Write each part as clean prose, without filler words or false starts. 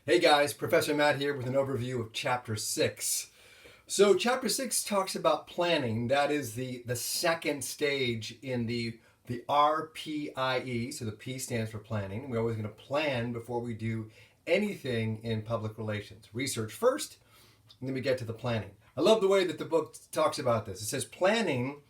Hey guys, Professor Matt here with an overview of Chapter 6. So, Chapter 6 talks about planning. That is the second stage in the RPIE. So, the P stands for planning. We're always going to plan before we do anything in public relations. Research first, and then we get to the planning. I love the way that the book talks about this. It says planning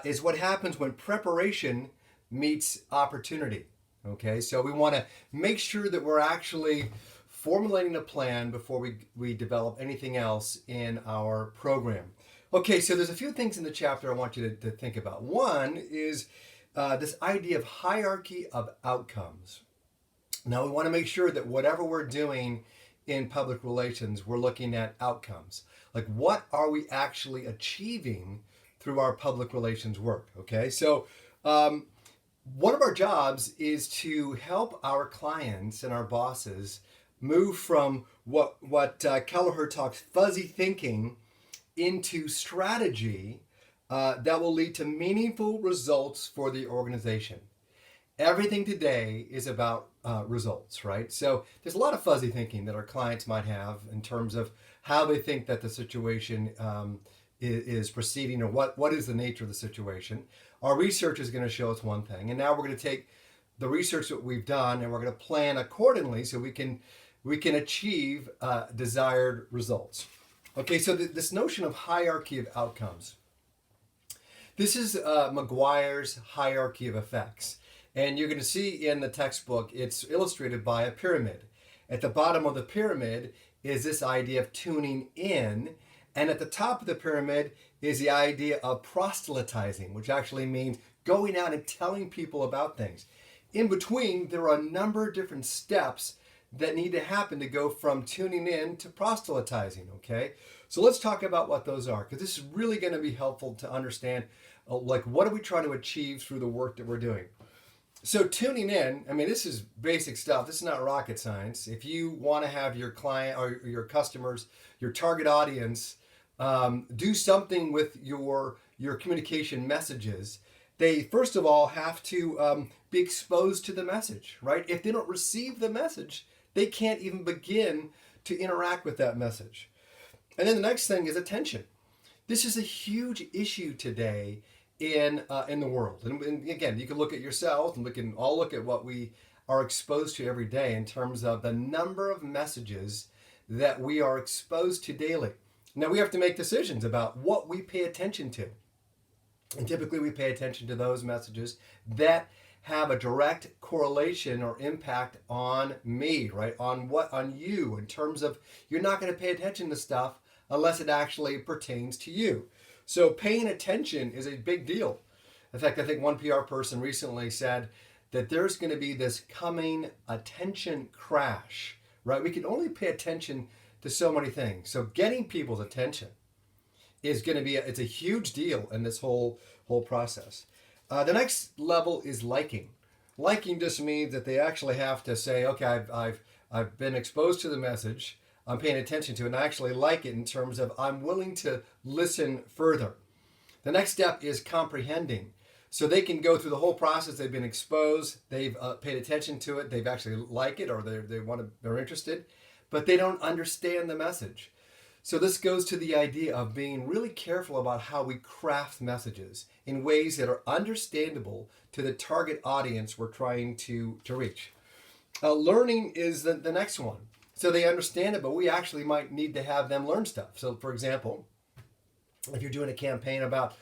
is what happens when preparation meets opportunity. Okay, so we want to make sure that we're actually formulating a plan before we develop anything else in our program. Okay, so there's a few things in the chapter I want you to think about. One is this idea of hierarchy of outcomes. Now, we want to make sure that whatever we're doing in public relations, we're looking at outcomes. Like, what are we actually achieving through our public relations work? Okay, so one of our jobs is to help our clients and our bosses move from what Kelleher talks fuzzy thinking into strategy that will lead to meaningful results for the organization. Everything today is about results, right? So there's a lot of fuzzy thinking that our clients might have in terms of how they think that the situation is proceeding, or what is the nature of the situation. Our research is going to show us one thing, and now we're going to take the research that we've done and we're going to plan accordingly so we can achieve desired results. Okay, so this notion of hierarchy of outcomes. This is McGuire's hierarchy of effects. And you're going to see in the textbook, it's illustrated by a pyramid. At the bottom of the pyramid is this idea of tuning in. And at the top of the pyramid is the idea of proselytizing, which actually means going out and telling people about things. In between, there are a number of different steps that need to happen to go from tuning in to proselytizing, okay? So let's talk about what those are, because this is really going to be helpful to understand, like, what are we trying to achieve through the work that we're doing? So tuning in, I mean, this is basic stuff. This is not rocket science. If you want to have your client or your customers, your target audience, do something with your communication messages, they first of all have to be exposed to the message, right? If they don't receive the message, they can't even begin to interact with that message. And then the next thing is attention. This is a huge issue today in the world. And again, you can look at yourself, and we can all look at what we are exposed to every day in terms of the number of messages that we are exposed to daily. Now, we have to make decisions about what we pay attention to. And typically we pay attention to those messages that have a direct correlation or impact on me, right? On you, in terms of you're not going to pay attention to stuff unless it actually pertains to you. So paying attention is a big deal. In fact, I think one PR person recently said that there's going to be this coming attention crash, right? We can only pay attention to so many things. So getting people's attention is going to be it's a huge deal in this whole process. The next level is liking. Liking just means that they actually have to say, okay, I've been exposed to the message, I'm paying attention to it, and I actually like it in terms of I'm willing to listen further. The next step is comprehending. So they can go through the whole process. They've been exposed, they've paid attention to it, they've actually like it, or they're interested, but they don't understand the message. So this goes to the idea of being really careful about how we craft messages in ways that are understandable to the target audience we're trying to reach. Learning is the next one. So they understand it, but we actually might need to have them learn stuff. So for example, if you're doing a campaign about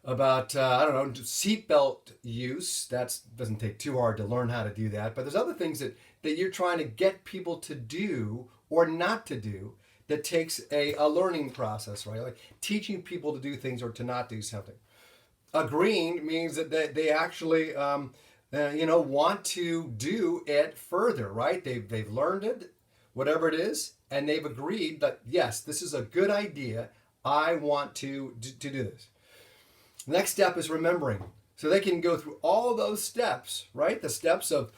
I don't know, seatbelt use, that doesn't take too hard to learn how to do that. But there's other things that you're trying to get people to do or not to do that takes a learning process, right? Like teaching people to do things or to not do something. Agreeing means that they actually, want to do it further, right? They've learned it, whatever it is, and they've agreed that, yes, this is a good idea. I want to do this. The next step is remembering. So they can go through all those steps, right? The steps of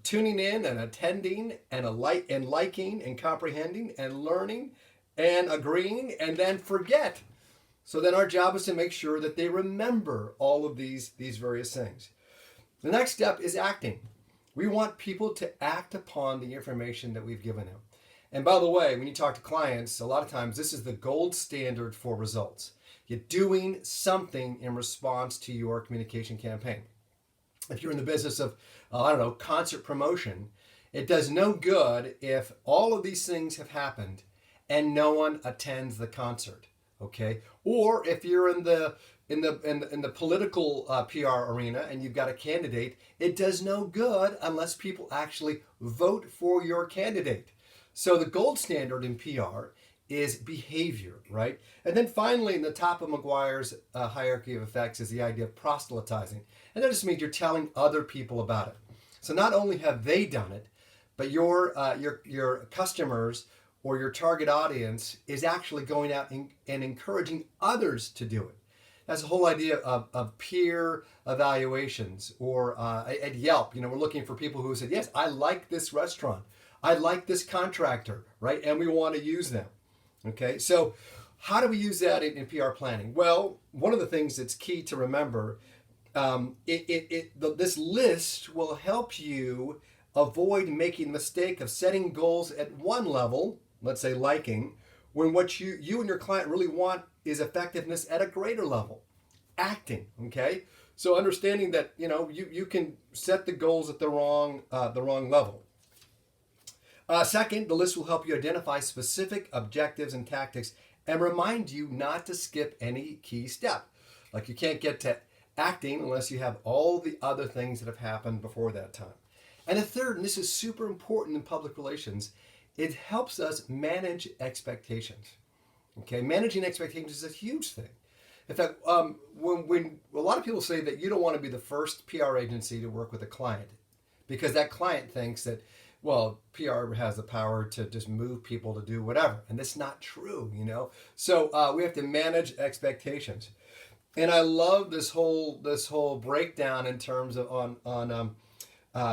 tuning in and attending and liking and comprehending and learning and agreeing and then forget. So then our job is to make sure that they remember all of these various things. The next step is acting. We want people to act upon the information that we've given them. And by the way, when you talk to clients, a lot of times this is the gold standard for results. You're doing something in response to your communication campaign. If you're in the business of, I don't know, concert promotion, it does no good if all of these things have happened and no one attends the concert. Okay, or if you're in the political PR arena and you've got a candidate, it does no good unless people actually vote for your candidate. So the gold standard in PR is behavior, right? And then finally, in the top of McGuire's hierarchy of effects is the idea of proselytizing. And that just means you're telling other people about it. So not only have they done it, but your customers or your target audience is actually going out and encouraging others to do it. That's the whole idea of peer evaluations. Or at Yelp, we're looking for people who said, yes, I like this restaurant. I like this contractor, right? And we want to use them. Okay, so how do we use that in PR planning? Well, one of the things that's key to remember, this list will help you avoid making the mistake of setting goals at one level, let's say liking, when what you and your client really want is effectiveness at a greater level, acting. Okay, so understanding that you can set the goals at the wrong level. Second, the list will help you identify specific objectives and tactics and remind you not to skip any key step. Like you can't get to acting unless you have all the other things that have happened before that time. And the third, and this is super important in public relations, it helps us manage expectations. Okay, managing expectations is a huge thing. In fact, when a lot of people say that you don't want to be the first PR agency to work with a client because that client thinks that, well, PR has the power to just move people to do whatever. And that's not true, So we have to manage expectations. And I love this whole breakdown in terms of on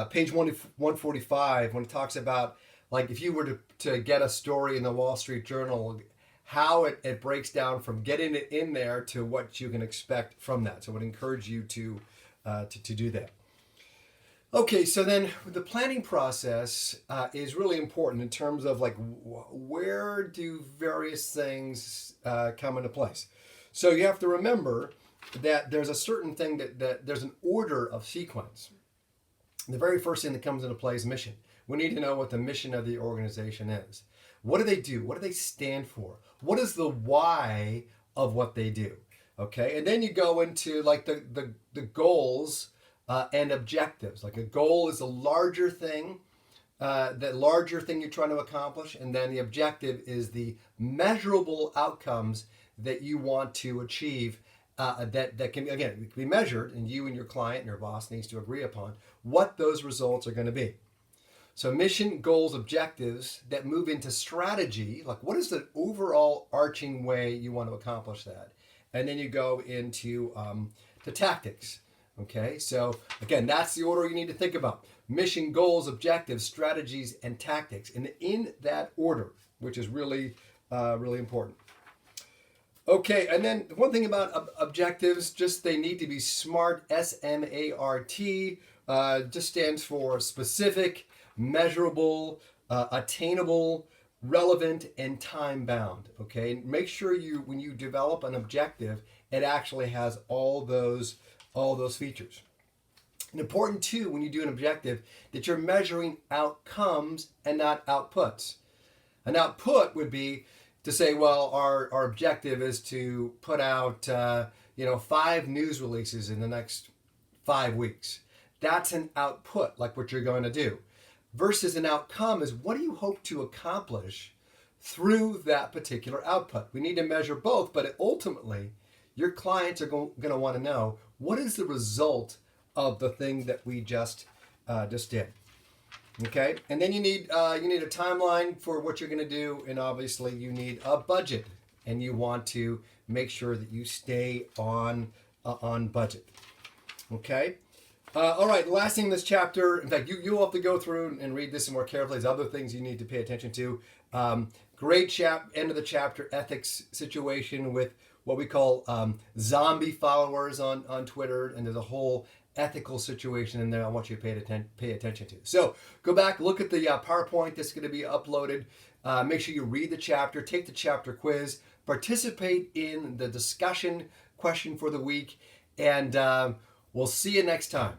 page 145 when it talks about, like, if you were to get a story in the Wall Street Journal, how it breaks down from getting it in there to what you can expect from that. So I would encourage you to do that. Okay, so then the planning process is really important in terms of like where do various things come into place. So you have to remember that there's a certain thing that there's an order of sequence. The very first thing that comes into play is mission. We need to know what the mission of the organization is. What do they do? What do they stand for? What is the why of what they do? Okay, and then you go into like the goals and objectives. Like a goal is a larger thing, that larger thing you're trying to accomplish, and then the objective is the measurable outcomes that you want to achieve. That can again be measured, and you and your client and your boss needs to agree upon what those results are going to be. So mission, goals, objectives that move into strategy, like what is the overall arching way you want to accomplish that? And then you go into the tactics. Okay, so again, that's the order you need to think about. Mission, goals, objectives, strategies, and tactics. And in that order, which is really, really important. Okay, and then one thing about objectives, just they need to be SMART, S-M-A-R-T, just stands for specific, measurable, attainable, relevant, and time-bound. Okay, make sure when you develop an objective, it actually has all those features. And important too, when you do an objective, that you're measuring outcomes and not outputs. An output would be to say, well, our objective is to put out 5 news releases in the next 5 weeks. That's an output, like what you're going to do. Versus an outcome is, what do you hope to accomplish through that particular output? We need to measure both, but ultimately, your clients are going to want to know, what is the result of the thing that we just did? Okay, and then you need a timeline for what you're going to do, and obviously you need a budget, and you want to make sure that you stay on budget. Okay, all right. Last thing in this chapter, in fact, you'll have to go through and read this more carefully. There's other things you need to pay attention to. Great end of the chapter, ethics situation with what we call zombie followers on Twitter, and there's a whole ethical situation in there I want you to pay attention to. So go back, look at the PowerPoint that's going to be uploaded. Make sure you read the chapter, take the chapter quiz, participate in the discussion question for the week, and we'll see you next time.